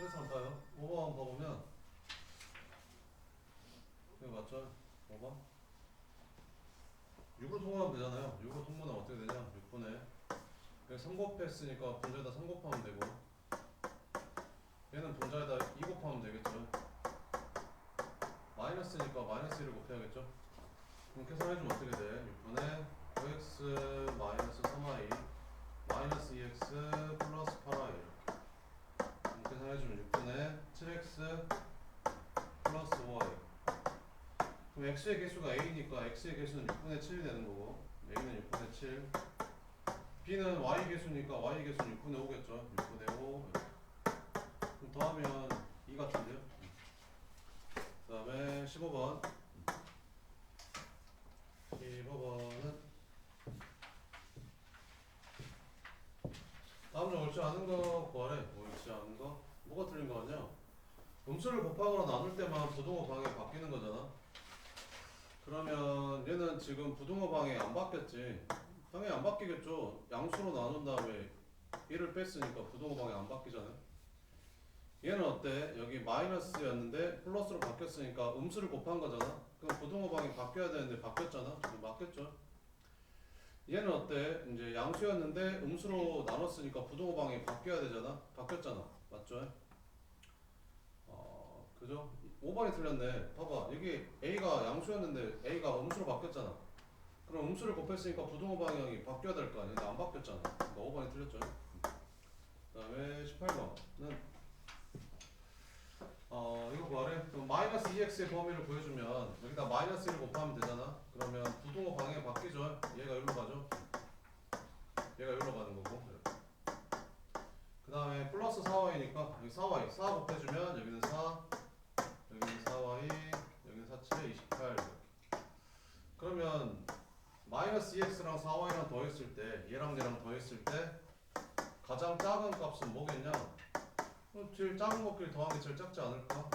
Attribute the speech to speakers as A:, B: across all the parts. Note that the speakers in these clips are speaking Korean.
A: 그래서 한번 봐요. 5번 봐보면 이거 맞죠? 5번 6으로 통분하면 되잖아요. 6으로 통분하면 어떻게 되냐? 6분의 3 곱했으니까 분자에다 3 곱하면 되고 얘는 분자에다 2 곱하면 되겠죠. 마이너스니까 마이너스 1을 곱해야겠죠. 그럼 계산해주면 어떻게 돼? 6분의 9x 마이너스 3y 마이너스 2x 플러스 8y. 그럼 계산해주면 6분의 7x 플러스 5y. 그럼 x의 개수가 a니까 x의 개수는 6분의 7이 되는 거고 a는 6분의 7, b는 y 개수니까 y 개수는 6분의 5겠죠. 6분의 5. 그럼 더하면 2 같은데요. 그 다음에 15번 15번은 다음 중 옳지 않은 거 구하래. 옳지 않은 거 뭐가 틀린 거 같냐? 음수를 곱하거나 나눌 때만 부등호 방향이 바뀌는 거잖아. 그러면 얘는 지금 부등호 방향이 안 바뀌었지. 당연히 안 바뀌겠죠. 양수로 나눈 다음에 1을 뺐으니까 부등호 방향 안 바뀌잖아요. 얘는 어때? 여기 마이너스였는데 플러스로 바뀌었으니까 음수를 곱한 거잖아. 그럼 부등호 방향이 바뀌어야 되는데 바뀌었잖아. 맞겠죠? 얘는 어때? 이제 양수였는데 음수로 나눴으니까 부등호 방향이 바뀌어야 되잖아. 바뀌었잖아. 맞죠? 그죠? 5번이 틀렸네. 봐봐. 여기 A가 양수였는데 A가 음수로 바뀌었잖아. 그럼 음수를 곱했으니까 부등호 방향이 바뀌어야 될 거 아니야. 근데 안 바뀌었잖아. 그러니까 5번이 틀렸죠. 그 다음에 18번은 이거 구하래. 그럼 마이너스 2x의 범위를 보여주면 여기다 마이너스 1을 곱하면 되잖아. 그러면 부등호 방향이 바뀌죠. 얘가 여기로 가죠. 얘가 여기로 가는 거고. 그 다음에 플러스 4y니까 여기 4y 4 곱해주면 여기는 4, 여기는 4y, 여기는 4, 7에 28. 그러면 마이너스 2x랑 4y랑 더했을 때 얘랑 얘랑 더했을 때 가장 작은 값은 뭐겠냐? 제일 작은 것끼리 더하는 게 제일 작지 않을까?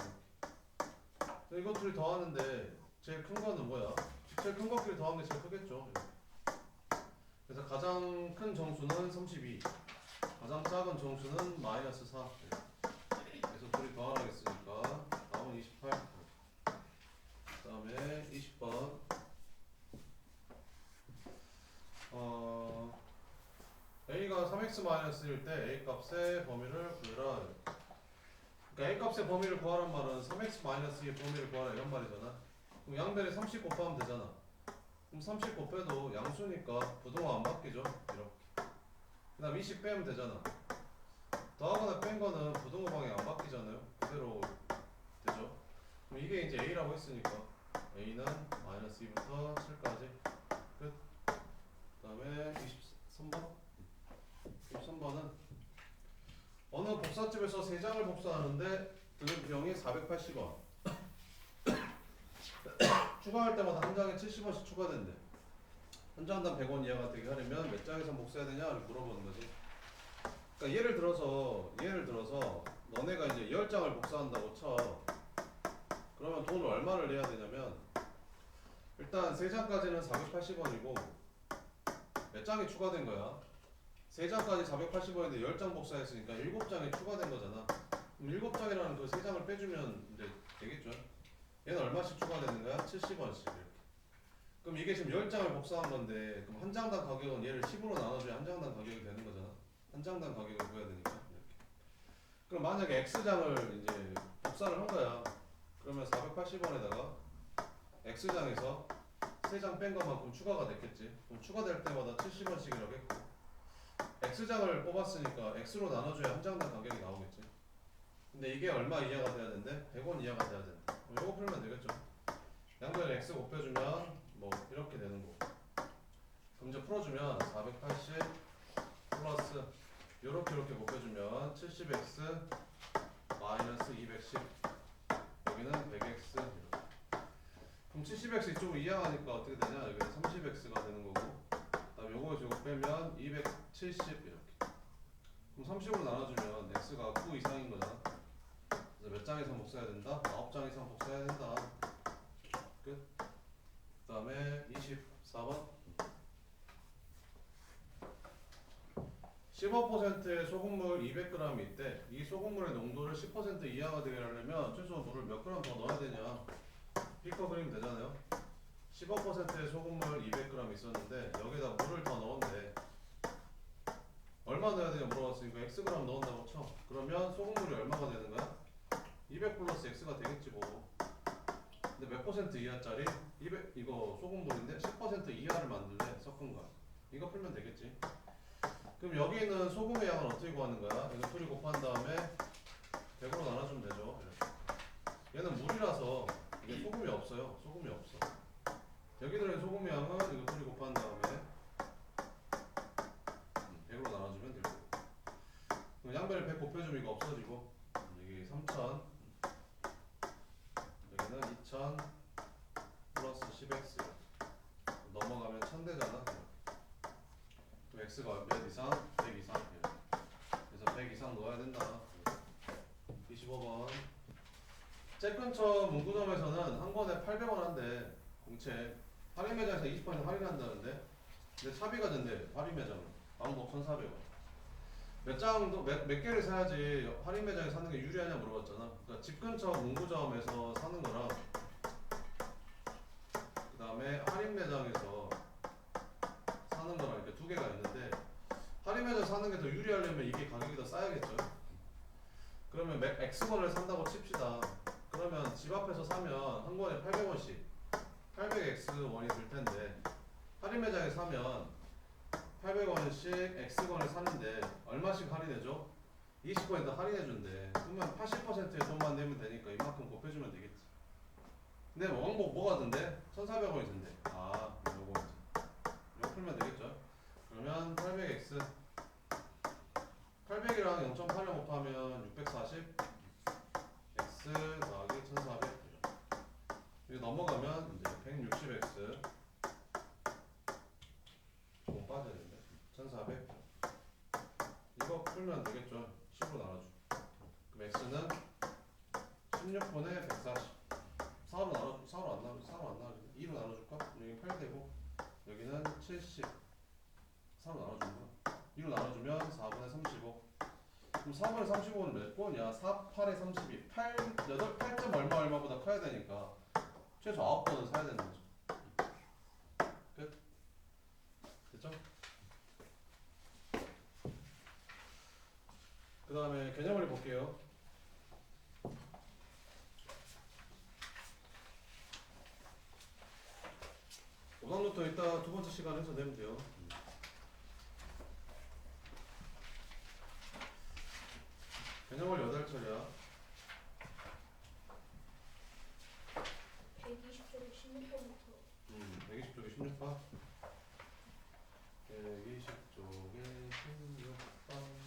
A: 이것들이 더하는데 제일 큰 거는 뭐야? 제일 큰 것끼리 더하는 게 제일 크겠죠. 그래서 가장 큰 정수는 32, 가장 작은 정수는 마이너스 4. 그래서 둘이 더하겠으니까 답은 28. 그 다음에 20번 A가 3x-1일 때 A 값의 범위를 구해라. 그러니까 A 값의 범위를 구하란 말은 3x-2의 범위를 구하라 이런 말이잖아. 그럼 양변에 30 곱하면 되잖아. 그럼 30 곱해도 양수니까 부등호 안 바뀌죠. 이렇게. 그 다음 20 빼면 되잖아. 더하거나 뺀 거는 부등호 방향 안 바뀌잖아요. 그대로 되죠. 그럼 이게 이제 A라고 했으니까 A는 마이너스 2부터 7까지 끝. 그 다음에 23번 23번은 어느 복사집에서 3장을 복사하는데 그 비용이 480원. 추가할 때마다 한 장에 70원씩 추가된대. 한 장당 100원 이하가 되게 하려면 몇 장에서 복사해야 되냐를 물어보는 거지. 그러니까 예를 들어서 너네가 이제 10장을 복사한다고 쳐. 그러면 돈을 얼마를 내야 되냐면 일단 3장까지는 480원이고 몇 장이 추가된 거야? 3장까지 480원인데 10장 복사했으니까 7장이 추가된 거잖아. 그럼 7장이라는 그 3장을 빼주면 이제 되겠죠? 얘는 얼마씩 추가되는 거야? 70원씩 이렇게. 그럼 이게 지금 10장을 복사한 건데 그럼 한 장당 가격은 얘를 10으로 나눠줘야 한 장당 가격이 되는 거잖아. 한 장당 가격을 구해야 되니까 이렇게. 그럼 만약에 X장을 이제 복사를 한 거야. 그러면 480원에다가 X장에서 3장 뺀 것만큼 추가가 됐겠지. 그럼 추가될 때마다 70원씩이라고 했고 X장을 뽑았으니까 X로 나눠줘야 한 장당 가격이 나오겠지. 근데 이게 얼마 이하가 돼야 된대? 100원 이하가 돼야 된다. 그럼 이거 풀면 되겠죠. 양변에 X 곱해주면 뭐 이렇게 되는 거고. 그럼 이제 풀어주면 480 플러스 요렇게 곱해주면 70x 마이너스 210 여기는 100x 이렇게. 그럼 70x 이쪽으로 이항하니까 어떻게 되냐? 여기는 30x가 되는 거고 그다음 요거 저거 빼면 270 이렇게. 그럼 30으로 나눠주면 x가 9 이상인 거잖아. 그래서 몇 장 이상 복사해야 된다? 9장 이상 복사해야 된다. 끝. 그 다음에 24번 15%의 소금물 200g이 있대. 이 소금물의 농도를 10% 이하가 되게 하려면 최소 물을 몇 그램 더 넣어야 되냐? 피커 그리면 되잖아요. 15%의 소금물 200g 있었는데 여기다 물을 더 넣은대. 얼마 넣어야 되냐 물어봤으니까 x g 넣은다고 쳐. 그러면 소금물이 얼마가 되는 거야? 200 플러스 x가 되겠지 뭐. 근데 몇 퍼센트 이하짜리? 200 이거 소금물인데 10% 이하를 만들래 섞은 거야. 이거 풀면 되겠지. 그럼 여기 있는 소금의 양을 어떻게 구하는 거야? 이거 풀이 곱한 다음에 100으로 나눠주면 되죠. 이렇게. 얘는 물이라서 이게 소금이 없어요. 소금이 없어. 여기 들어있는 소금의 양은 이거 풀이 곱한 다음에 100으로 나눠주면 되고. 그럼 양변에 100 곱해주면 이거 없어지고 여기 3000 여기는 2000 플러스 10x 넘어가면 1000 되잖아. 그럼 x가 몇 이상? 100 이상. 그래서 100 이상 넣어야 된다. 25번. 잭 근처 문구점에서는 한 권에 800원 한대. 공채 할인 매장에서 20% 할인한다는데 근데 차비가 된대. 할인 매장은 왕복 1,400원. 몇 개를 사야지 할인 매장에 사는 게 유리하냐 물어봤잖아. 그러니까 집 근처 문구점에서 사는 거랑 그 다음에 할인 매장에서 사는 거랑 이렇게 두 개가 있는데 할인 매장 사는 게 더 유리하려면 이게 가격이 더 싸야겠죠. 그러면 X권을 산다고 칩시다. 그러면 집 앞에서 사면 한 권에 800원씩 800X원이 들 텐데 할인 매장에 사면 800원씩 X권을 사는데 얼마씩 할인해줘? 20% 할인해준대. 그러면 80%의 돈만 내면 되니까 이만큼 곱해주면 되겠지. 근데 왕복 뭐가 든대? 1,400원이 든대. 아 요거 이거 풀면 되겠죠. 그러면 800X 800이랑 0.8을 곱하면 640 X 더하기 1,400 이거 넘어가면 이제 160X 조금 빠져야 되는데 1,400 이거 풀면 되겠죠. 10으로 나눠줘. 그럼 X는 16분의 140 4로 안 나눠주네. 2로 나눠줄까? 여기 8 되고 여기는 70 4로 나눠주는 거야. 2로 나눠주면 4분의 35 그럼 4분의 35는 몇 번이야? 4, 8에 32 8점 얼마보다 커야 되니까 최소 9번은 사야 되는 거죠. 끝? 됐죠? 그 다음에 개념을 볼게요. 오답부터 이따 두 번째 시간에서 내면 돼요. 개념을 8차례야.
B: 120쪽에 16번부터
A: 120쪽에 16번. 120쪽에 16번.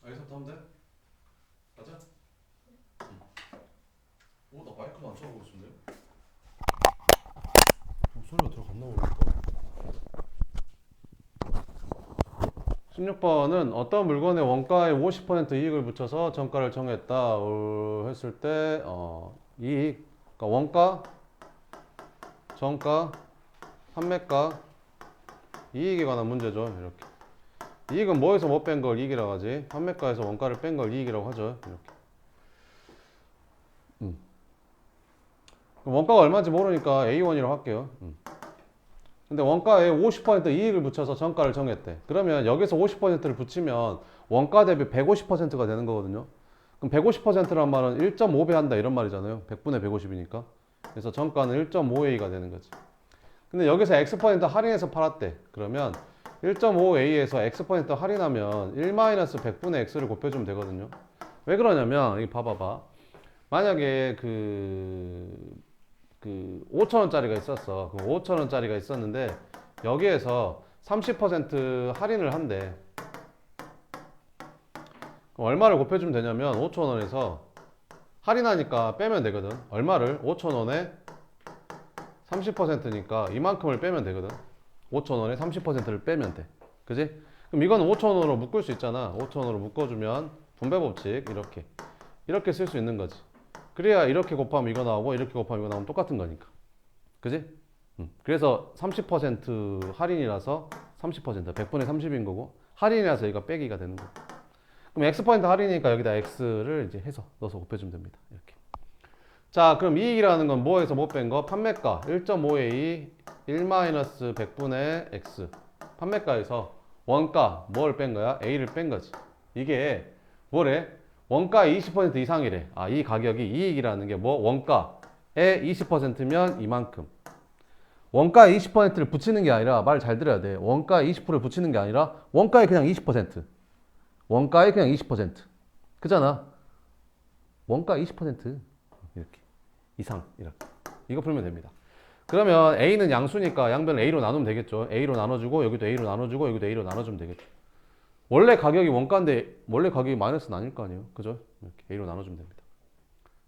A: 여기서부터 하면 돼? 맞아? 응. 오, 나 마이크도 안 쳐보고 있었네. 소리가 들어갔나 모르겠다. 16번은 어떤 물건의 원가에 50% 이익을 붙여서 정가를 정했다 했을 때 이익, 그러니까 원가, 정가, 판매가, 이익에 관한 문제죠. 이렇게. 이익은 뭐에서 뭐 뺀 걸 이익이라고 하지? 판매가에서 원가를 뺀 걸 이익이라고 하죠. 이렇게. 원가가 얼마인지 모르니까 A1이라고 할게요. 근데 원가에 50% 이익을 붙여서 정가를 정했대. 그러면 여기서 50%를 붙이면 원가 대비 150%가 되는 거거든요. 그럼 150%란 말은 1.5배 한다 이런 말이잖아요. 100분의 150이니까. 그래서 정가는 1.5A가 되는 거지. 근데 여기서 X% 할인해서 팔았대. 그러면 1.5A에서 X% 할인하면 1-100분의 X를 곱해주면 되거든요. 왜 그러냐면, 이 봐봐봐. 만약에 그 5,000원짜리가 있었어. 그 5,000원짜리가 있었는데, 여기에서 30% 할인을 한대. 그럼 얼마를 곱해주면 되냐면 5,000원에서 할인하니까 빼면 되거든. 얼마를? 5,000원에 30%니까 이만큼을 빼면 되거든. 5,000원에 30%를 빼면 돼. 그지? 그럼 이거는 5,000원으로 묶을 수 있잖아. 5,000원으로 묶어주면 분배 법칙 이렇게 쓸 수 있는 거지. 그래야 이렇게 곱하면 이거 나오고 이렇게 곱하면 이거 나오면 똑같은 거니까. 그지? 그래서 30% 할인이라서 30% 100분의 30인 거고 할인이라서 이거 빼기가 되는 거고. 그럼 X% 할인이니까 여기다 X를 이제 해서 넣어서 곱해주면 됩니다. 이렇게. 자, 그럼 이익이라는 건 뭐에서 뭐 뺀 거? 판매가 1.5A 1-100분의 X. 판매가에서 원가 뭘 뺀 거야? A를 뺀 거지. 이게 뭐래? 원가의 20% 이상이래. 아, 이 가격이 이익이라는 게 뭐? 원가의 20%면 이만큼. 원가에 20%를 붙이는 게 아니라 말 잘 들어야 돼. 원가에 20%를 붙이는 게 아니라 원가에 그냥 20%. 원가에 그냥 20%. 그잖아. 원가 20% 이렇게 이상 이렇게. 이거 풀면 됩니다. 그러면 A는 양수니까 양변을 A로 나누면 되겠죠. A로 나눠주고 여기도 A로 나눠주고 여기도 A로 나눠주면 되겠죠. 원래 가격이 원가인데 원래 가격이 마이너스는 아닐 거 아니에요. 그죠? 이렇게 A로 나눠주면 됩니다.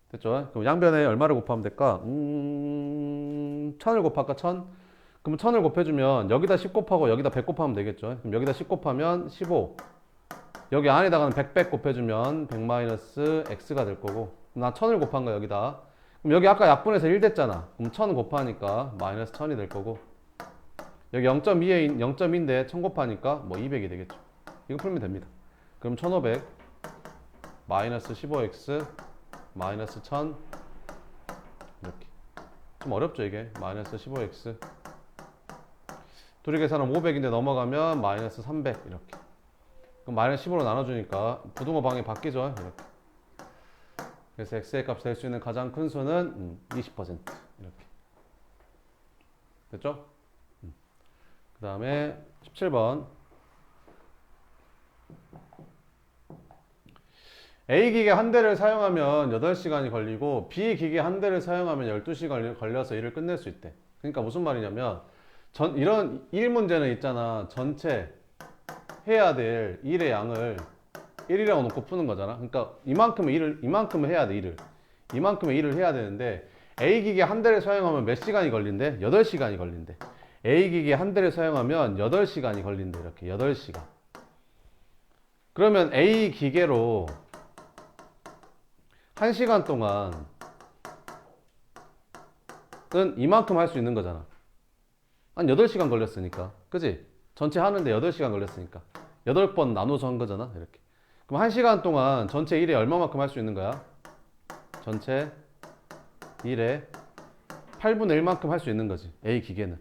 A: 됐죠? 그럼 양변에 얼마를 곱하면 될까? 1000을 곱할까? 1000? 그럼 1000을 곱해주면 여기다 10 곱하고 여기다 100 곱하면 되겠죠? 그럼 여기다 10 곱하면 15. 여기 안에다가는 100 곱해주면 100 X가 될 거고. 나 1000을 곱한 거 여기다. 그럼 여기 아까 약분해서 1 됐잖아. 그럼 1000 곱하니까 마이너스 1000이 될 거고. 여기 0.2에 0.2인데 1000 곱하니까 뭐 200이 되겠죠. 이거 풀면 됩니다. 그럼 1500 마이너스 15X 마이너스 1000 이렇게. 좀 어렵죠 이게. 마이너스 15X 둘이 계산하면 500인데 넘어가면 마이너스 300 이렇게. 그럼 마이너스 10으로 나눠주니까 부등호 방향이 바뀌죠 이렇게. 그래서 x의 값이 될 수 있는 가장 큰 수는 20% 이렇게. 됐죠? 그 다음에 17번 A 기계 한 대를 사용하면 8시간이 걸리고 B 기계 한 대를 사용하면 12시간 걸려서 일을 끝낼 수 있대. 그러니까 무슨 말이냐면 이런 일 문제는 있잖아. 전체 해야 될 일의 양을 1이라고 놓고 푸는 거잖아. 그러니까 이만큼을 해야 돼. 이만큼의 일을 해야 되는데 A 기계 한 대를 사용하면 몇 시간이 걸린대? 8시간이 걸린대. A 기계 한 대를 사용하면 8시간이 걸린대. 이렇게 8시간. 그러면 A 기계로 1시간 동안 은 이만큼 할 수 있는 거잖아. 한 8시간 걸렸으니까. 그지? 전체 하는데 8시간 걸렸으니까 8번 나눠서 한 거잖아. 이렇게. 그럼 1시간 동안 전체 일에 얼마만큼 할 수 있는 거야? 전체 일에 8분의 1만큼 할 수 있는 거지. A 기계는.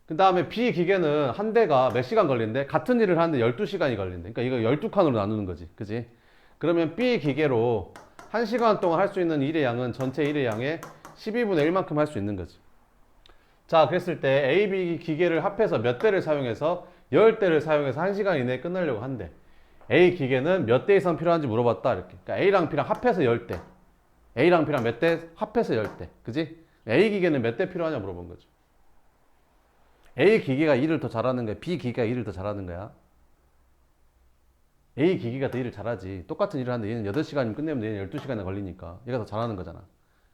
A: 그 다음에 B 기계는 한 대가 몇 시간 걸린대? 같은 일을 하는데 12시간이 걸린대. 그러니까 이거 12칸으로 나누는 거지. 그지? 그러면 B 기계로 1시간 동안 할 수 있는 일의 양은 전체 일의 양의 12분의 1만큼 할 수 있는 거지. 자, 그랬을 때 A, B 기계를 합해서 몇 대를 사용해서 10대를 사용해서 1시간 이내에 끝내려고 한대. A 기계는 몇 대 이상 필요한지 물어봤다. 이렇게. 그러니까 A랑 B랑 합해서 10대. A랑 B랑 몇 대? 합해서 10대. 그지? A 기계는 몇 대 필요하냐 물어본 거죠. A 기계가 일을 더 잘하는 거야? B 기계가 일을 더 잘하는 거야? A 기계가 더 일을 잘하지. 똑같은 일을 하는데 얘는 8시간이면 끝내면 얘는 12시간이 걸리니까 얘가 더 잘하는 거잖아.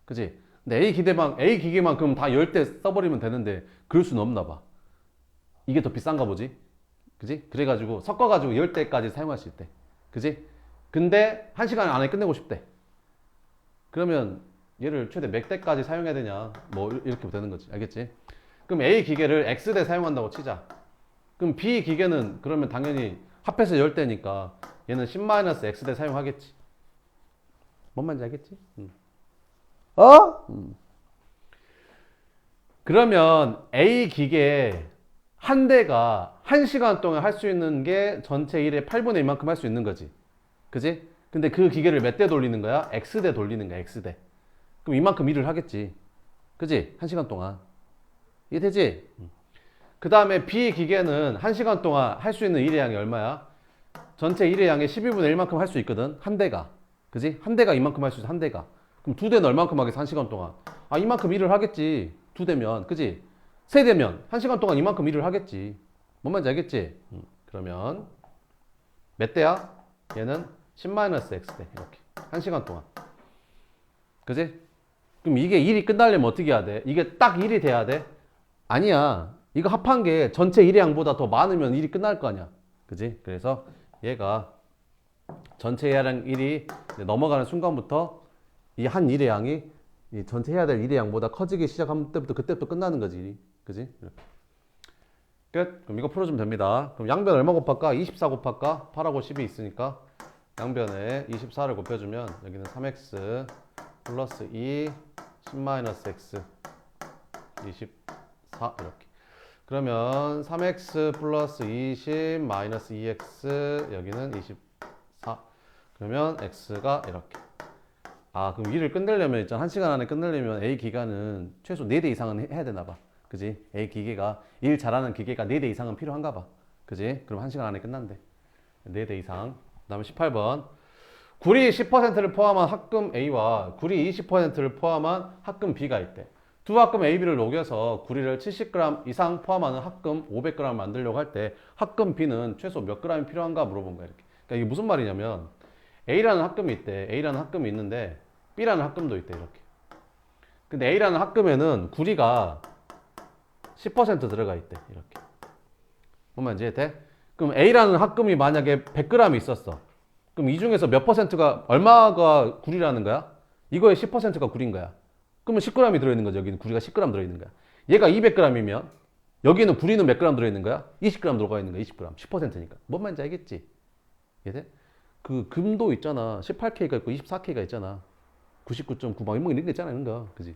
A: 그지? 근데 A 기계만 그럼 다 10대 써버리면 되는데 그럴 수는 없나 봐. 이게 더 비싼가 보지? 그지? 그래가지고 섞어가지고 10대까지 사용할 수 있대. 그지? 근데 1시간 안에 끝내고 싶대. 그러면 얘를 최대 몇 대까지 사용해야 되냐? 뭐 이렇게 되는 거지. 알겠지? 그럼 A 기계를 X대 사용한다고 치자. 그럼 B 기계는 그러면 당연히 합해서 10대니까 얘는 10-X대 사용하겠지. 뭔 말인지 알겠지? 그러면 A 기계 한 대가 1시간 동안 할 수 있는 게 전체 일의 8분의 1만큼 할 수 있는 거지. 그지? 근데 그 기계를 몇 대 돌리는 거야? X대 돌리는 거야, X대. 그럼 이만큼 일을 하겠지. 그지? 1시간 동안. 이해되지? 그 다음에 B 기계는 1시간 동안 할 수 있는 일의 양이 얼마야? 전체 일의 양의 12분의 1만큼 할 수 있거든. 한 대가. 그지? 한 대가 이만큼 할 수 있어, 한 대가. 그럼 두 대는 얼만큼 하겠어, 1시간 동안? 아, 이만큼 일을 하겠지. 두 대면. 그지? 세 대면 1시간 동안 이만큼 일을 하겠지.
C: 뭔 말인지 알겠지? 그러면 몇 대야? 얘는 10-x대 이렇게 1시간 동안. 그지? 그럼 이게 일이 끝나려면 어떻게 해야 돼? 이게 딱 일이 돼야 돼? 아니야. 이거 합한 게 전체 일의 양보다 더 많으면 일이 끝날 거 아니야. 그지? 그래서 얘가 전체 일의 일이 넘어가는 순간부터 이 한 일의 양이 이 전체 해야 될 일의 양보다 커지기 시작한 때부터 그때부터 끝나는 거지. 일이. 그지? 이렇게. 끝. 그럼 이거 풀어주면 됩니다. 그럼 양변 얼마 곱할까? 24 곱할까? 8하고 10이 있으니까 양변에 24를 곱해주면 여기는 3x 플러스 2 10-x 24 이렇게. 그러면 3x 플러스 20 마이너스 2x 여기는 24. 그러면 x가 이렇게. 아, 그럼 일을 끝내려면 있잖아. 1시간 안에 끝내려면 A 기간은 최소 4대 이상은 해야 되나 봐. 그지? A 기계가 일 잘하는 기계가 4대 이상은 필요한가 봐. 그지? 그럼 1시간 안에 끝난대. 4대 이상. 그다음에 18번. 구리 10%를 포함한 합금 A와 구리 20%를 포함한 합금 B가 있대. 두 합금 A, B를 녹여서 구리를 70g 이상 포함하는 합금 500g을 만들려고 할 때 합금 B는 최소 몇 g이 필요한가 물어본 거야. 이렇게. 그러니까 이게 무슨 말이냐면 A라는 합금이 있대. A라는 합금이 있는데 B라는 합금도 있대. 이렇게. 근데 A라는 합금에는 구리가 10% 들어가 있대. 이렇게. 뭔 말인지 돼? 그럼 A라는 합금이 만약에 100g이 있었어. 그럼 이 중에서 몇 퍼센트가 얼마가 구리라는 거야? 이거의 10%가 구리인 거야. 그러면 10g이 들어있는 거죠. 여기는 구리가 10g 들어있는 거야. 얘가 200g이면 여기는 구리는 몇 g 들어있는 거야? 20g 들어가 있는 거야. 20g. 10%니까. 뭔 말인지 알겠지? 이해돼? 그 금도 있잖아. 18K가 있고 24K가 있잖아. 99.9 막 이런 게 있잖아. 이런 거. 그지?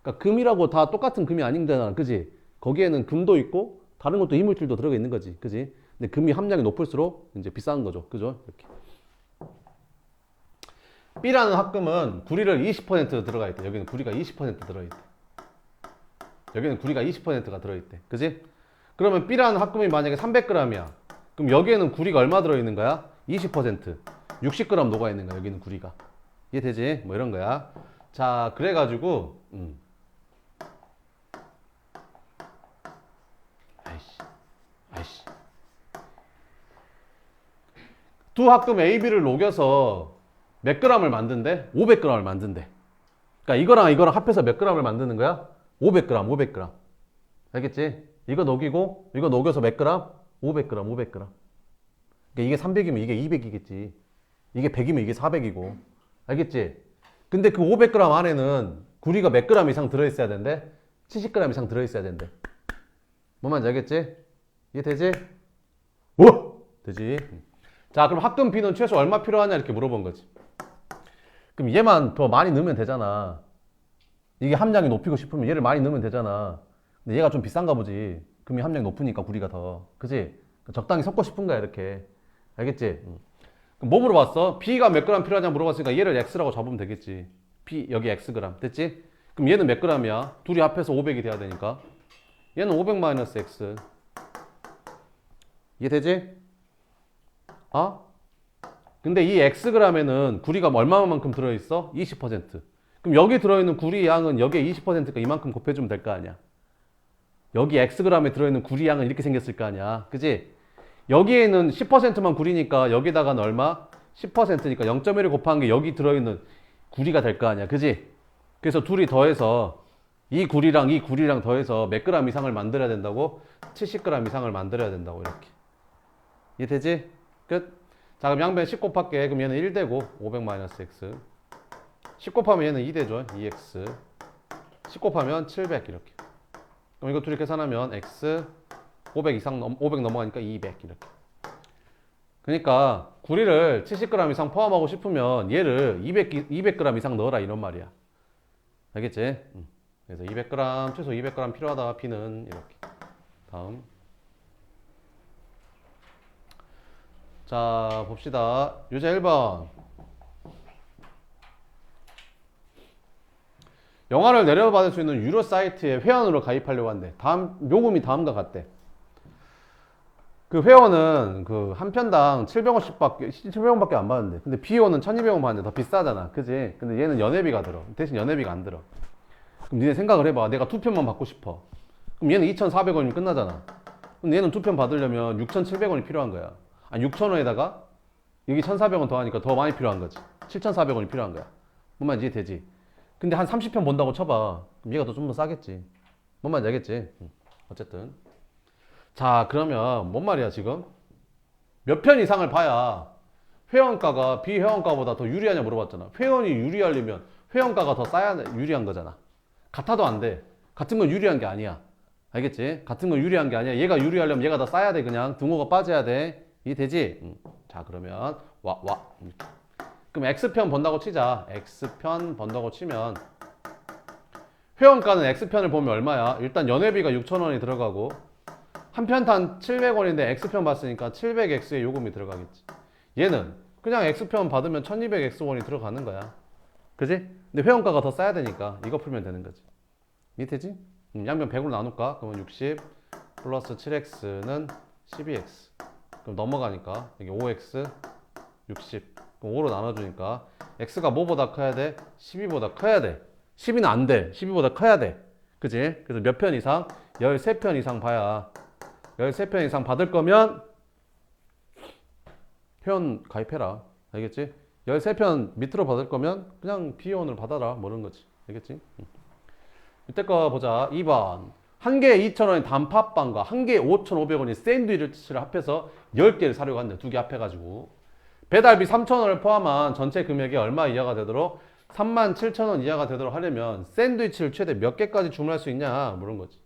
C: 그러니까 금이라고 다 똑같은 금이 아닌잖아. 그지? 거기에는 금도 있고 다른 것도 이물질도 들어가 있는 거지. 그지? 근데 금이 함량이 높을수록 이제 비싼 거죠. 그죠? 이렇게. B라는 합금은 구리를 20% 들어가 있대. 여기는 구리가 20% 들어있대. 여기는 구리가 20%가 들어있대. 그지? 그러면 B라는 합금이 만약에 300g이야. 그럼 여기에는 구리가 얼마 들어있는 거야? 20%. 60g 녹아있는 거야. 여기는 구리가. 이해되지? 뭐 이런 거야. 자, 그래가지고 아이씨. 두 합금 A, B를 녹여서 몇 g을 만든대? 500g을 만든대. 그러니까 이거랑 합해서 몇 g을 만드는 거야? 500g. 알겠지? 이거 녹이고 이거 녹여서 몇 g? 500g. 그러니까 이게 300이면 이게 200이겠지. 이게 100이면 이게 400이고. 알겠지? 근데 그 500g 안에는 구리가 몇 g 이상 들어있어야 된대? 70g 이상 들어있어야 된대. 뭔 말인지 알겠지? 이해 되지? 오! 되지? 자, 그럼 합금 B는 최소 얼마 필요하냐 이렇게 물어본 거지. 그럼 얘만 더 많이 넣으면 되잖아. 이게 함량이 높이고 싶으면 얘를 많이 넣으면 되잖아. 근데 얘가 좀 비싼가 보지. 금이 함량이 높으니까 구리가 더. 그지? 적당히 섞고 싶은 거야 이렇게. 알겠지? 그럼 뭐 물어봤어? B가 몇 g 필요하냐 물어봤으니까 얘를 X라고 잡으면 되겠지. B 여기 Xg. 됐지? 그럼 얘는 몇 g이야? 둘이 합해서 500이 돼야 되니까. 얘는 500-X. 이해되지? 근데 이 Xg에는 구리가 얼마만큼 들어있어? 20%. 그럼 여기 들어있는 구리 양은 여기에 20%가 이만큼 곱해주면 될 거 아니야. 여기 Xg에 들어있는 구리 양은 이렇게 생겼을 거 아니야. 그지? 여기에는 10%만 구리니까 여기다가는 얼마? 10%니까 0.1을 곱한 게 여기 들어있는 구리가 될 거 아니야. 그지? 그래서 둘이 더해서 이 구리랑 더해서 몇 g 이상을 만들어야 된다고? 70g 이상을 만들어야 된다고 이렇게. 이해되지? 끝. 자, 그럼 양변 10 곱할게. 그럼 얘는 1되고 500-x. 10 곱하면 얘는 2되죠. 2x. 10 곱하면 700 이렇게. 그럼 이거 둘이 계산하면 x 500 넘어가니까 200 이렇게. 그러니까 구리를 70g 이상 포함하고 싶으면 얘를 200g 이상 넣어라 이런 말이야. 알겠지? 그래서 200g, 최소 200g 필요하다. B는 이렇게. 다음. 자, 봅시다. 유제 1번. 영화를 내려받을 수 있는 유료 사이트에 회원으로 가입하려고 한대. 요금이 다음과 같대. 그 회원은 그 한 편당 700원밖에 안 받는데. 근데 B원은 1200원 받는데 더 비싸잖아. 그지? 근데 얘는 연회비가 들어. 대신 연회비가 안 들어. 그럼 니네 생각을 해봐. 내가 두 편만 받고 싶어. 그럼 얘는 2,400원이면 끝나잖아. 근데 얘는 두 편 받으려면 6,700원이 필요한 거야. 아니 6,000원에다가 여기 1,400원 더하니까 더 많이 필요한 거지. 7,400원이 필요한 거야. 뭔 말인지 이해되지? 근데 한 30편 본다고 쳐봐. 그럼 얘가 더 좀 더 싸겠지. 뭔 말인지 알겠지? 어쨌든. 자, 그러면 뭔 말이야 지금? 몇 편 이상을 봐야 회원가가 비회원가보다 더 유리하냐 물어봤잖아. 회원이 유리하려면 회원가가 더 싸야 유리한 거잖아. 같아도 안 돼. 같은 건 유리한 게 아니야. 알겠지? 같은 건 유리한 게 아니야. 얘가 유리하려면 얘가 더 싸야 돼. 그냥 등호가 빠져야 돼. 이해되지? 자, 그러면 이렇게. 그럼 X편 번다고 치자. X편 번다고 치면 회원가는 X편을 보면 얼마야? 일단 연회비가 6,000원이 들어가고 한 편당 700원인데 X편 봤으니까 700X의 요금이 들어가겠지. 얘는 그냥 X편 받으면 1200X 원이 들어가는 거야. 그지? 근데 회원가가 더 싸야 되니까 이거 풀면 되는 거지. 이해되지? 양변 100으로 나눌까? 그러면 60 플러스 7X는 12X. 그럼 넘어가니까 여기 5X 60. 그럼 5로 나눠주니까 X가 뭐보다 커야 돼? 12보다 커야 돼. 12는 안 돼. 12보다 커야 돼. 그지? 그래서 몇 편 이상? 13편 이상 봐야 13편 이상 받을 거면 회원 가입해라. 알겠지? 13편 밑으로 받을 거면 그냥 비회원을 받아라. 모르는 거지. 알겠지? 이때 거 보자. 2번. 한 개에 2,000원의 단팥빵과 한 개에 5,500원의 샌드위치를 합해서 10개를 사려고 한대. 두 개 합해가지고. 배달비 3,000원을 포함한 전체 금액이 얼마 이하가 되도록 37,000원 이하가 되도록 하려면 샌드위치를 최대 몇 개까지 주문할 수 있냐 물은 거지.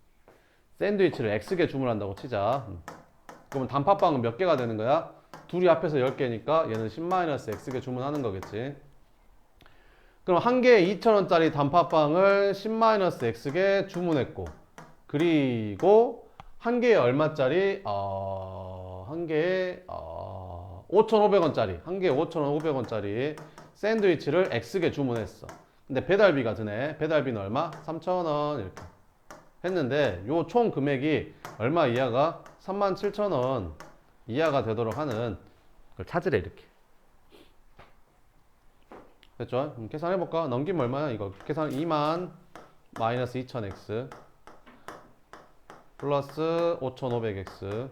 C: 샌드위치를 X개 주문한다고 치자. 그러면 단팥빵은 몇 개가 되는 거야? 둘이 합해서 10개니까 얘는 10-X개 주문하는 거겠지. 그럼 한 개에 2,000원짜리 단팥빵을 10-X개 주문했고, 그리고 한 개에 얼마짜리? 한 개에 5,500원짜리, 한 개에 5,500원짜리 샌드위치를 X개 주문했어. 근데 배달비가 드네. 배달비는 얼마? 3,000원 이렇게 했는데 요 총 금액이 얼마 이하가? 37,000원 이하가 되도록 하는 걸 찾으래 이렇게. 됐죠? 그럼 계산해볼까? 넘기면 얼마야? 이거 계산 2만 마이너스 2,000x 플러스 5,500x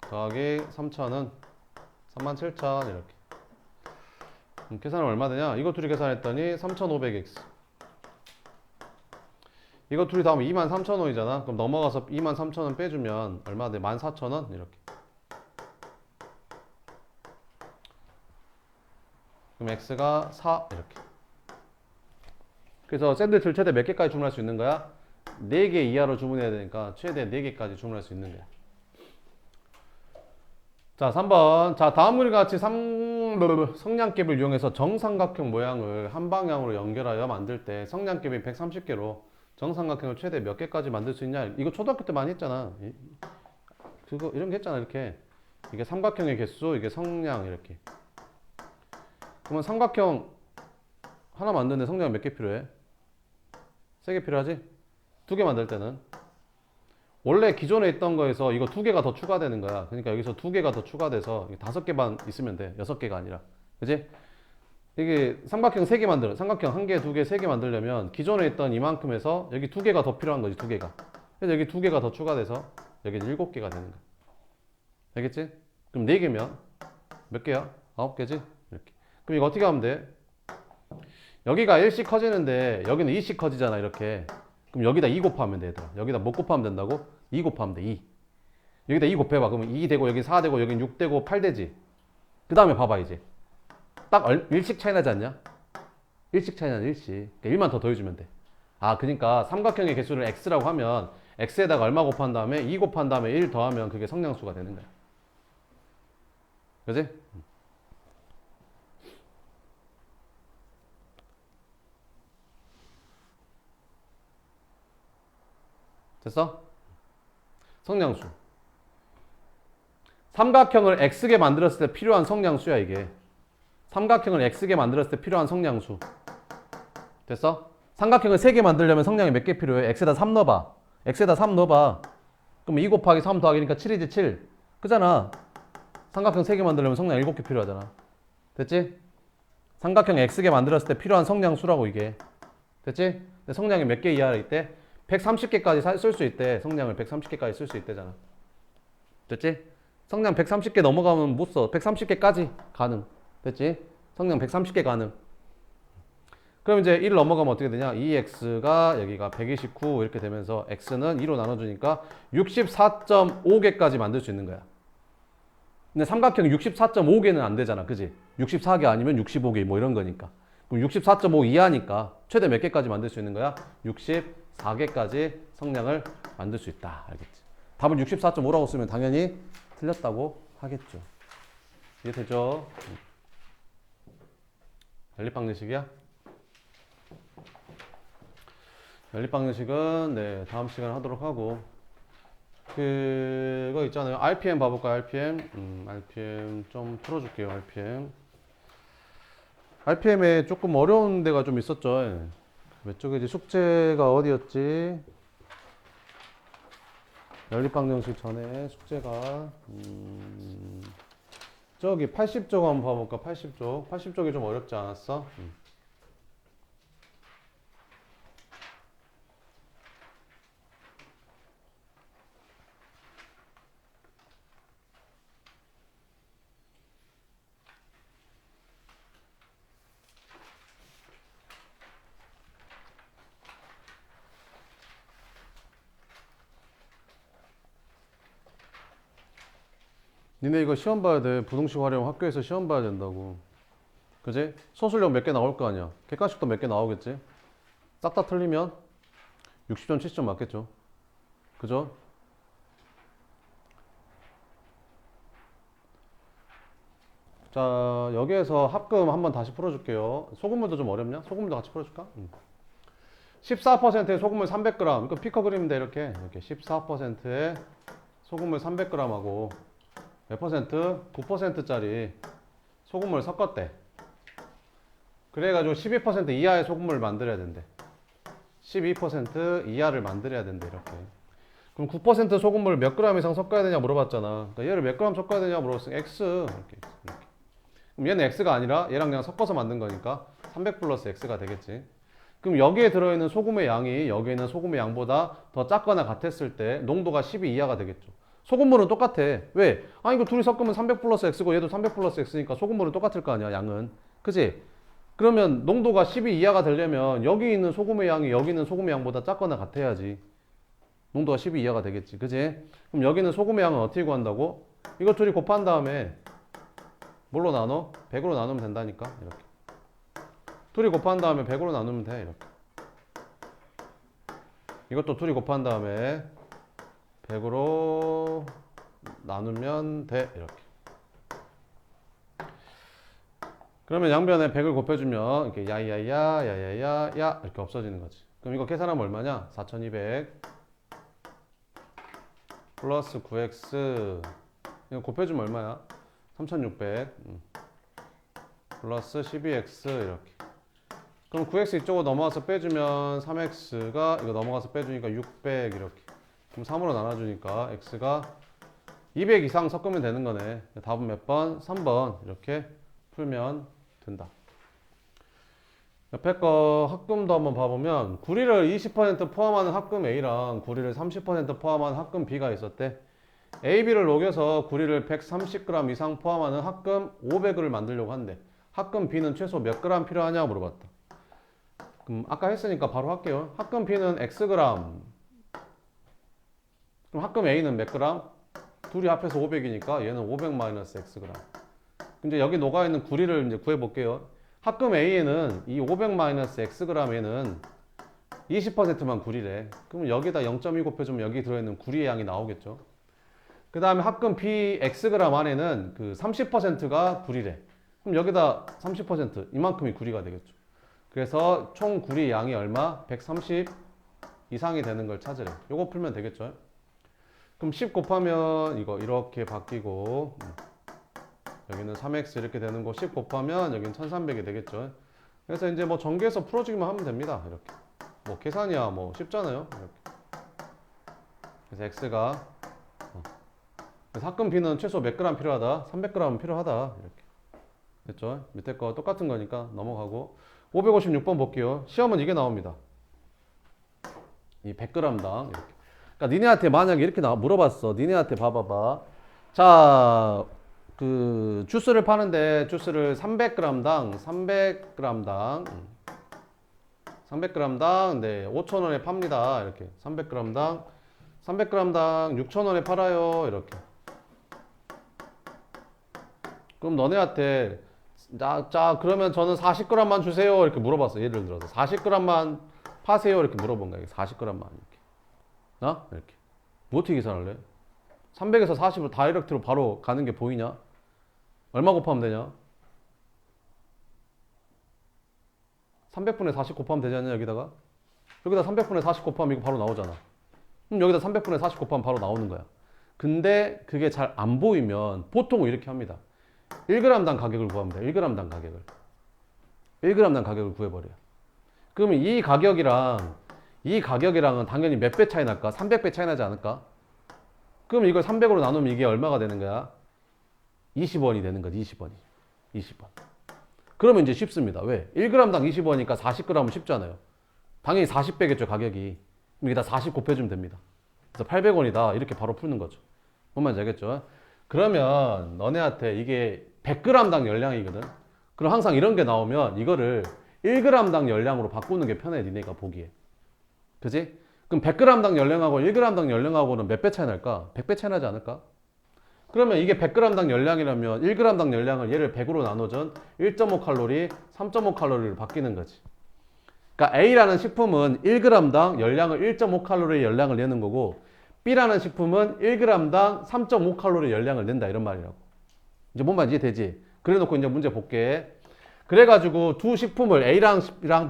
C: 더하기 3,000은 37,000 이렇게. 계산은 얼마 되냐? 이거 둘이 계산했더니 3,500x. 이거 둘이 다 하면 23,000원이잖아. 그럼 넘어가서 23,000원 빼주면 얼마 돼? 14,000원? 이렇게. 그럼 x가 4 이렇게. 그래서 샌드위치를 최대 몇 개까지 주문할 수 있는 거야? 4개 이하로 주문해야 되니까 최대 4개까지 주문할 수 있는 거야. 자, 3번. 자, 다음 그림과 같이 성냥개비를 이용해서 정삼각형 모양을 한 방향으로 연결하여 만들 때 성냥개비 130개로 정삼각형을 최대 몇 개까지 만들 수 있냐? 이거 초등학교 때 많이 했잖아. 그거 이런 게 했잖아. 이렇게. 이게 삼각형의 개수, 이게 성냥 이렇게. 그러면 삼각형 하나 만드는데 성냥이 몇 개 필요해? 3개 필요하지? 2개 만들 때는 원래 기존에 있던 거에서 이거 2개가 더 추가되는 거야. 그러니까 여기서 2개가 더 추가돼서 5개만 있으면 돼. 6개가 아니라. 그지? 이게 삼각형 3개 만들어. 삼각형 1개, 2개, 3개 만들려면 기존에 있던 이만큼에서 여기 2개가 더 필요한 거지. 2개가. 그래서 여기 2개가 더 추가돼서 여기 7개가 되는 거야. 알겠지? 그럼 4개면 몇 개야? 9개지? 이렇게. 그럼 이거 어떻게 하면 돼? 여기가 1씩 커지는데 여기는 2씩 커지잖아. 이렇게. 그럼 여기다 2 곱하면 돼, 얘들아. 여기다 뭐 곱하면 된다고? 2 곱하면 돼, 2. 여기다 2 곱해봐. 그러면 2 되고, 여기 4 되고, 여기 6 되고, 8 되지. 그 다음에 봐봐, 이제. 딱 1씩 차이 나지 않냐? 1씩 차이 나는 1씩. 그러니까 1만 더 더해주면 돼. 아, 그러니까 삼각형의 개수를 x라고 하면 x에다가 얼마 곱한 다음에 2 곱한 다음에 1 더하면 그게 성량수가 되는 거야. 그지? 됐어? 성량수. 삼각형을 x개 만들었을 때 필요한 성량수야, 이게. 삼각형을 x개 만들었을 때 필요한 성량수. 됐어? 삼각형을 3개 만들려면 성량이 몇 개 필요해? x에다 3 넣어봐. x에다 3 넣어봐. 그럼 2 곱하기 3 더하기니까 7이지, 7. 그잖아. 삼각형 3개 만들려면 성량 7개 필요하잖아. 됐지? 삼각형 x개 만들었을 때 필요한 성량수라고, 이게. 됐지? 근데 성량이 몇 개 이하일 때? 130개까지 쓸 수 있대. 성량을 130개까지 쓸 수 있대잖아. 됐지? 성량 130개 넘어가면 못 써. 130개까지 가능. 됐지? 성량 130개 가능. 그럼 이제 1 넘어가면 어떻게 되냐? 2x가 여기가 129 이렇게 되면서 x는 2로 나눠주니까 64.5개까지 만들 수 있는 거야. 근데 삼각형 64.5개는 안 되잖아. 그지? 64개 아니면 65개 뭐 이런 거니까. 그럼 64.5 이하니까 최대 몇 개까지 만들 수 있는 거야? 64개까지 성량을 만들 수 있다. 알겠지? 답을 64.5라고 쓰면 당연히 틀렸다고 하겠죠. 이해되죠? 연립방정식이야? 연립방정식은 네, 다음 시간에 하도록 하고 그거 있잖아요. RPM 봐볼까요? RPM 좀 풀어줄게요. RPM에 조금 어려운 데가 좀 있었죠. 몇 쪽이지? 숙제가 어디였지? 연립방정식 전에 숙제가 저기 80쪽 한번 봐볼까? 80쪽이 좀 어렵지 않았어? 니네 이거 시험 봐야 돼. 부등식 활용 학교에서 시험 봐야 된다고. 그지? 소술력 몇 개 나올 거 아니야. 객관식도 몇 개 나오겠지? 싹 다 틀리면 60점, 70점 맞겠죠? 그죠? 자, 여기에서 합금 한번 다시 풀어줄게요. 소금물도 좀 어렵냐? 소금물도 같이 풀어줄까? 14%의 소금물 300g. 이거 피커 그리면 돼, 이렇게 14%의 소금물 300g하고 몇 퍼센트? 9%짜리 소금물 섞었대. 그래가지고 12% 이하의 소금물을 만들어야 된대. 12% 이하를 만들어야 된대, 이렇게. 그럼 9% 소금물을 몇 그램 이상 섞어야 되냐 물어봤잖아. 그러니까 얘를 몇 그램 섞어야 되냐 물어봤으니까 X. 이렇게. 그럼 얘는 X가 아니라 얘랑 그냥 섞어서 만든 거니까 300 플러스 X가 되겠지. 그럼 여기에 들어있는 소금의 양이 여기에 있는 소금의 양보다 더 작거나 같았을 때 농도가 12 이하가 되겠죠. 소금물은 똑같아. 왜? 이거 둘이 섞으면 300 플러스 X고 얘도 300 플러스 X니까 소금물은 똑같을 거 아니야, 양은. 그치? 그러면 농도가 12 이하가 되려면 여기 있는 소금의 양이 여기 있는 소금의 양보다 작거나 같아야지. 농도가 12 이하가 되겠지. 그치? 그럼 여기 있는 소금의 양은 어떻게 구한다고? 이거 둘이 곱한 다음에 뭘로 나눠? 100으로 나누면 된다니까. 이렇게. 둘이 곱한 다음에 100으로 나누면 돼. 이렇게. 이것도 둘이 곱한 다음에 100으로 나누면 돼. 이렇게. 그러면 양변에 100을 곱해주면 이렇게 야야야 이렇게 없어지는 거지. 그럼 이거 계산하면 얼마냐? 4200 플러스 9x 이거 곱해주면 얼마야? 3600 플러스 12x 이렇게. 그럼 9x 이쪽으로 넘어가서 빼주면 3x가 이거 넘어가서 빼주니까 600 이렇게. 그럼 3으로 나눠주니까 x가 200 이상 섞으면 되는 거네. 답은 몇 번? 3번. 이렇게 풀면 된다. 옆에 거 합금도 한번 봐보면 구리를 20% 포함하는 합금 A랑 구리를 30% 포함하는 합금 B가 있었대. A, B를 녹여서 구리를 130g 이상 포함하는 합금 500을 만들려고 한대. 합금 B는 최소 몇 g 필요하냐 물어봤다. 그럼 아까 했으니까 바로 할게요. 합금 B는 Xg. 그럼 합금 A는 몇 g? 둘이 합해서 500이니까 얘는 500-Xg. 이제 여기 녹아있는 구리를 이제 구해볼게요. 합금 A에는 이 500-Xg에는 20%만 구리래. 그럼 여기다 0.2 곱해주면 여기 들어있는 구리의 양이 나오겠죠. 그 다음에 합금 B Xg 안에는 그 30%가 구리래. 그럼 여기다 30% 이만큼이 구리가 되겠죠. 그래서 총 구리 양이 얼마? 130 이상이 되는 걸 찾으래. 요거 풀면 되겠죠. 그럼 10 곱하면 이거 이렇게 바뀌고 여기는 3x 이렇게 되는 거 10 곱하면 여기는 1300이 되겠죠. 그래서 이제 뭐 전개해서 풀어주기만 하면 됩니다. 이렇게. 뭐 계산이야 뭐 쉽잖아요. 이렇게. 그래서 x가 그래서 합금 B는 최소 몇 g 필요하다? 300g 필요하다. 이렇게. 됐죠? 밑에 거 똑같은 거니까 넘어가고 556번 볼게요. 시험은 이게 나옵니다. 이 100g당 이렇게. 그러니까 니네한테 만약에 이렇게 물어봤어. 니네한테 봐봐봐. 자, 그 주스를 파는데 주스를 300g당 300g당 네, 5,000원에 팝니다. 이렇게 300g당 6,000원에 팔아요. 이렇게. 그럼 너네한테 자 그러면 저는 40g만 주세요. 이렇게 물어봤어. 예를 들어서 40g만 파세요. 이렇게 물어본 거야. 40g만 이렇게. 이렇게. 뭐 어떻게 계산할래? 300에서 40을 다이렉트로 바로 가는 게 보이냐? 얼마 곱하면 되냐? 300분의 40 곱하면 되지 않냐, 여기다가? 여기다 300분의 40 곱하면 이거 바로 나오잖아. 그럼 여기다 300분의 40 곱하면 바로 나오는 거야. 근데 그게 잘 안 보이면 보통은 이렇게 합니다. 1g당 가격을 구합니다. 1g당 가격을. 1g당 가격을 구해버려요. 그러면 이 가격이랑은 당연히 몇 배 차이 날까? 300배 차이 나지 않을까? 그럼 이걸 300으로 나누면 이게 얼마가 되는 거야? 20원이 되는 거지. 20원. 그러면 이제 쉽습니다. 왜? 1g당 20원이니까 40g은 쉽잖아요. 당연히 40배겠죠, 가격이. 그럼 여기다 40 곱해주면 됩니다. 그래서 800원이다. 이렇게 바로 푸는 거죠. 뭔 말인지 알겠죠? 그러면 너네한테 이게 100g당 열량이거든. 그럼 항상 이런 게 나오면 이거를 1g당 열량으로 바꾸는 게 편해, 니네가 보기에. 그지? 그럼 100g당 열량하고 1g당 열량하고는 몇 배 차이 날까? 100배 차이 나지 않을까? 그러면 이게 100g당 열량이라면 1g당 열량을 얘를 100으로 나눠준 1.5칼로리, 3.5칼로리로 바뀌는 거지. 그러니까 A라는 식품은 1g당 열량을 1.5칼로리 열량을 내는 거고, B라는 식품은 1g당 3.5칼로리 열량을 낸다, 이런 말이라고. 이제 뭔 말인지 이해되지? 그래 놓고 이제 문제 볼게. 그래가지고 두 식품을 A랑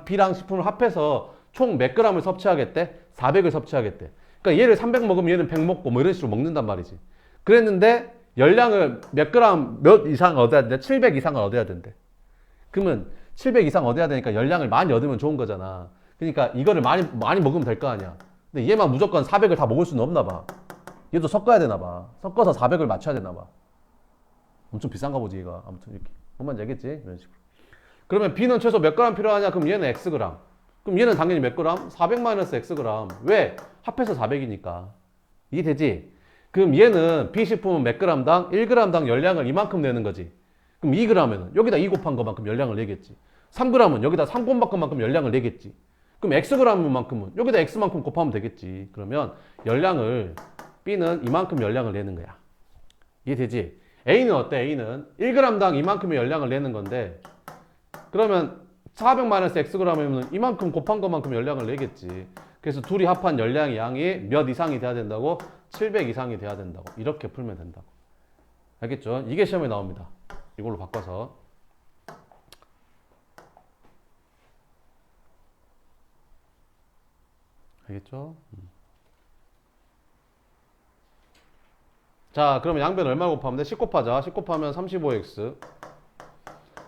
C: B랑 식품을 합해서 총 몇 g을 섭취하겠대? 400을 섭취하겠대. 그러니까 얘를 300 먹으면 얘는 100 먹고 뭐 이런 식으로 먹는단 말이지. 그랬는데 열량을 몇 이상 얻어야 된대? 700 이상을 얻어야 된대. 그러면 700 이상 얻어야 되니까 열량을 많이 얻으면 좋은 거잖아. 그러니까 이거를 많이 먹으면 될 거 아니야. 근데 얘만 무조건 400을 다 먹을 수는 없나 봐. 얘도 섞어야 되나 봐. 섞어서 400을 맞춰야 되나 봐. 엄청 비싼가 보지, 얘가. 아무튼 이렇게. 뭔 말인지 알겠지? 이런 식으로. 그러면 B는 최소 몇 g 필요하냐? 그럼 얘는 Xg. 그럼 얘는 당연히 몇 g? 400-Xg. 왜? 합해서 400이니까. 이해되지? 그럼 얘는 B식품은 몇 g당? 1g당 열량을 이만큼 내는 거지. 그럼 2g은 여기다 2 곱한 것만큼 열량을 내겠지. 3g은 여기다 3 곱한 것만큼 열량을 내겠지. 그럼 Xg만큼은 여기다 X만큼 곱하면 되겠지. 그러면 열량을 B는 이만큼 열량을 내는 거야. 이해되지? A는 어때? A는 1g당 이만큼의 열량을 내는 건데, 그러면 400-Xg이면 이만큼 곱한 것만큼 열량을 내겠지. 그래서 둘이 합한 열량의 양이 몇 이상이 돼야 된다고? 700 이상이 돼야 된다고. 이렇게 풀면 된다고. 알겠죠? 이게 시험에 나옵니다. 이걸로 바꿔서. 알겠죠? 자, 그러면 양변 얼마 곱하면 돼? 10 곱하자. 10 곱하면 35x.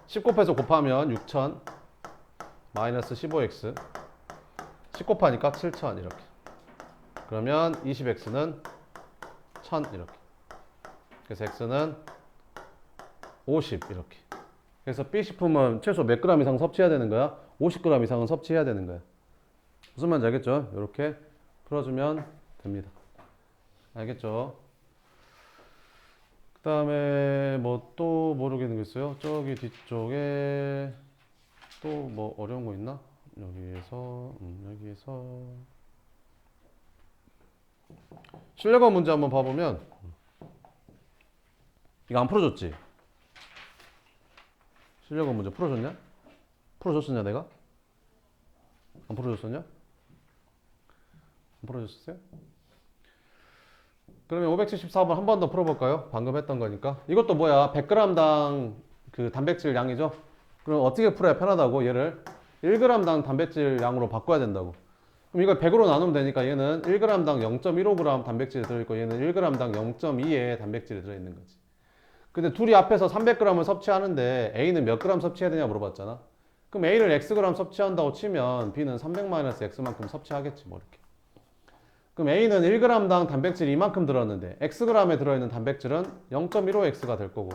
C: 10 곱해서 곱하면 6000 마이너스 15x. 10 곱하니까 7000 이렇게. 그러면 20x는 1000 이렇게. 그래서 x는 50 이렇게. 그래서 B식품은 최소 몇 g 이상 섭취해야 되는 거야? 50g 이상은 섭취해야 되는 거야. 무슨 말인지 알겠죠? 이렇게 풀어주면 됩니다. 알겠죠? 그 다음에 뭐 또 모르겠는 게 있어요? 저기 뒤쪽에 또 뭐 어려운 거 있나? 여기에서 실력어 문제 한번 봐보면, 이거 안 풀어줬지? 실력어 문제 풀어줬냐? 풀어줬었냐 내가? 안 풀어줬었냐? 안 풀어줬었어요? 그러면 574번 한 번 더 풀어볼까요? 방금 했던 거니까. 이것도 뭐야? 100g당 그 단백질 양이죠? 그럼 어떻게 풀어야 편하다고? 얘를 1g당 단백질 양으로 바꿔야 된다고. 그럼 이걸 100으로 나누면 되니까 얘는 1g당 0.15g 단백질이 들어있고 얘는 1g당 0.2의 단백질이 들어있는 거지. 근데 둘이 합해서 300g을 섭취하는데 A는 몇 g 섭취해야 되냐 물어봤잖아. 그럼 A를 Xg 섭취한다고 치면 B는 300-X만큼 섭취하겠지 뭐 이렇게. 그럼 A는 1g당 단백질이 이만큼 들었는데 Xg에 들어있는 단백질은 0.15X가 될 거고,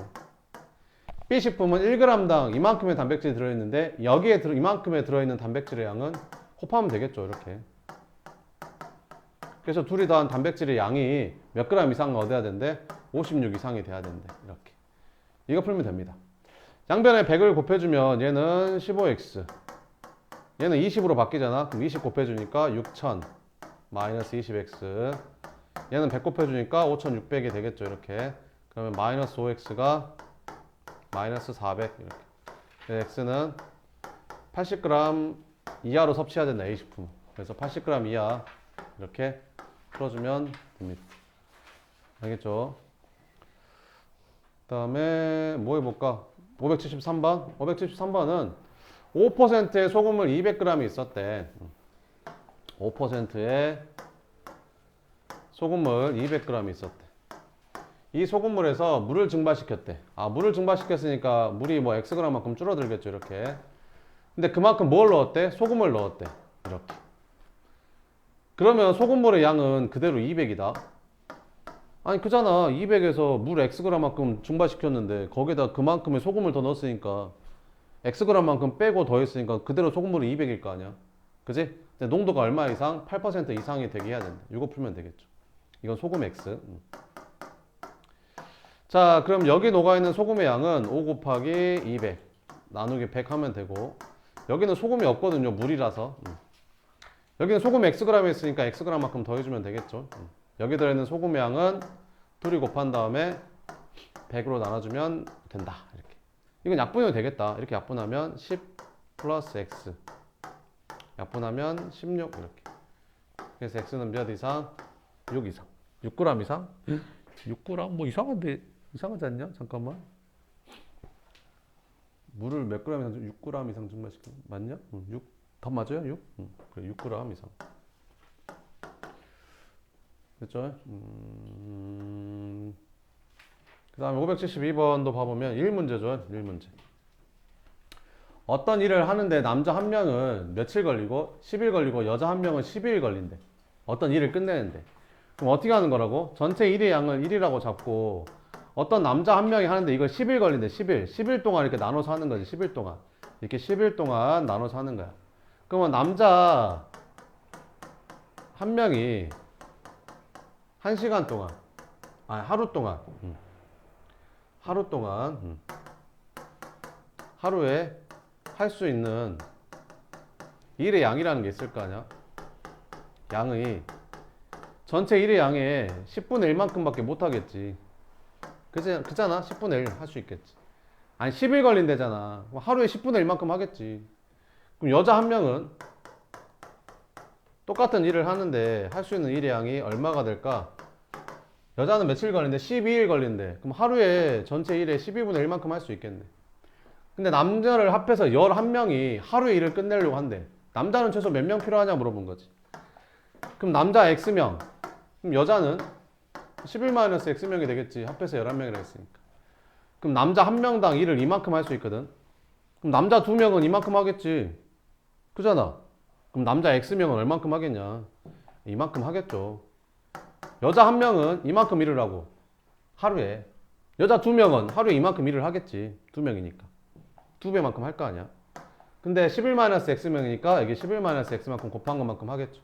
C: B식품은 1g당 이만큼의 단백질이 들어있는데 여기에 이만큼에 들어있는 단백질의 양은 곱하면 되겠죠 이렇게. 그래서 둘이 더한 단백질의 양이 몇 그램 이상 얻어야 된대? 56 이상이 돼야 된대. 이렇게. 이거 풀면 됩니다. 양변에 100을 곱해주면 얘는 15x. 얘는 20으로 바뀌잖아. 그럼 20 곱해주니까 6000 마이너스 20x. 얘는 100 곱해주니까 5600이 되겠죠. 이렇게. 그러면 마이너스 5x가 마이너스 400 이렇게. x는 80g 이하로 섭취해야 된다. A식품. 그래서 80g 이하 이렇게 풀어주면 됩니다. 알겠죠? 그 다음에 뭐 해볼까? 573번. 573번은 5%의 소금물 200g이 있었대. 5%의 소금물 200g이 있었대. 이 소금물에서 물을 증발시켰대. 아, 물을 증발시켰으니까 물이 뭐 Xg만큼 줄어들겠죠. 이렇게. 근데 그만큼 뭘 넣었대? 소금을 넣었대. 이렇게. 그러면 소금물의 양은 그대로 200이다. 아니, 그잖아. 200에서 물 Xg만큼 증발시켰는데 거기다 그만큼의 소금을 더 넣었으니까 Xg만큼 빼고 더했으니까 그대로 소금물이 200일 거 아니야. 그지? 근데 농도가 얼마 이상? 8% 이상이 되게 해야 된다. 이거 풀면 되겠죠. 이건 소금 X. 자, 그럼 여기 녹아있는 소금의 양은 5 곱하기 200 나누기 100 하면 되고, 여기는 소금이 없거든요. 물이라서. 여기는 소금 Xg에 있으니까 Xg만큼 더해주면 되겠죠. 여기 들어있는 소금의 양은 둘이 곱한 다음에 100으로 나눠주면 된다. 이렇게. 이건 약분해도 되겠다. 이렇게 약분하면 10 플러스 X. 약분하면 16 이렇게. 그래서 X는 몇 이상? 6 이상. 6g 이상? 6g? 뭐 이상한데, 이상하지 않냐? 잠깐만. 물을 몇 g 이상, 6g 이상 증발시켜. 맞냐? 6. 답 맞아요? 6? 그래, 6g 이상. 됐죠? 그 다음에 572번도 봐보면 1문제죠. 1문제. 어떤 일을 하는데 남자 한 명은 며칠 걸리고 10일 걸리고 여자 한 명은 12일 걸린대. 어떤 일을 끝내는데. 그럼 어떻게 하는 거라고? 전체 일의 양을 1이라고 잡고 어떤 남자 한 명이 하는데 이걸 10일 걸린대. 10일. 10일 동안 이렇게 나눠서 하는 거지. 10일 동안. 이렇게 10일 동안 나눠서 하는 거야. 그러면 남자 한 명이 1시간 동안, 아니 하루 동안, 하루에 할 수 있는 일의 양이라는 게 있을 거 아니야? 양의 전체 일의 양의 10분의 1만큼밖에 못 하겠지. 그잖아? 10분의 1 할 수 있겠지. 아니 10일 걸린대잖아. 하루에 10분의 1만큼 하겠지. 그럼 여자 한 명은 똑같은 일을 하는데 할 수 있는 일의 양이 얼마가 될까? 여자는 며칠 걸린대? 12일 걸린대. 그럼 하루에 전체 일의 12분의 1만큼 할 수 있겠네. 근데 남자를 합해서 11명이 하루에 일을 끝내려고 한대. 남자는 최소 몇 명 필요하냐 물어본 거지. 그럼 남자 X명, 그럼 여자는 11-X명이 되겠지. 합해서 11명이라 했으니까. 그럼 남자 한 명당 일을 이만큼 할 수 있거든. 그럼 남자 2명은 이만큼 하겠지. 그잖아. 그럼 남자 X명은 얼만큼 하겠냐? 이만큼 하겠죠. 여자 한 명은 이만큼 일을 하고 하루에. 여자 2명은 하루에 이만큼 일을 하겠지. 2명이니까 2배만큼 할 거 아니야. 근데 11-X명이니까 이게 11-X만큼 곱한 것만큼 하겠죠.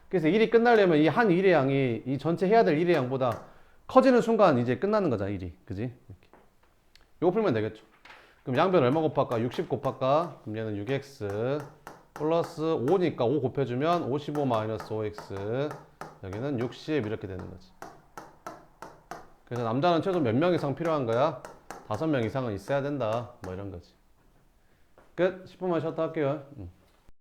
C: 그래서 일이 끝나려면 이 한 일의 양이 이 전체 해야 될 일의 양보다 커지는 순간 이제 끝나는 거잖아. 일이. 그지? 이렇게. 이거 풀면 되겠죠. 그럼 양변 얼마 곱할까? 60 곱할까? 그럼 얘는 6x 플러스 5니까 5 곱해주면 55-5x. 여기는 60 이렇게 되는 거지. 그래서 남자는 최소 몇 명 이상 필요한 거야? 5명 이상은 있어야 된다. 뭐 이런 거지. 끝. 10분만 쉬었다 할게요.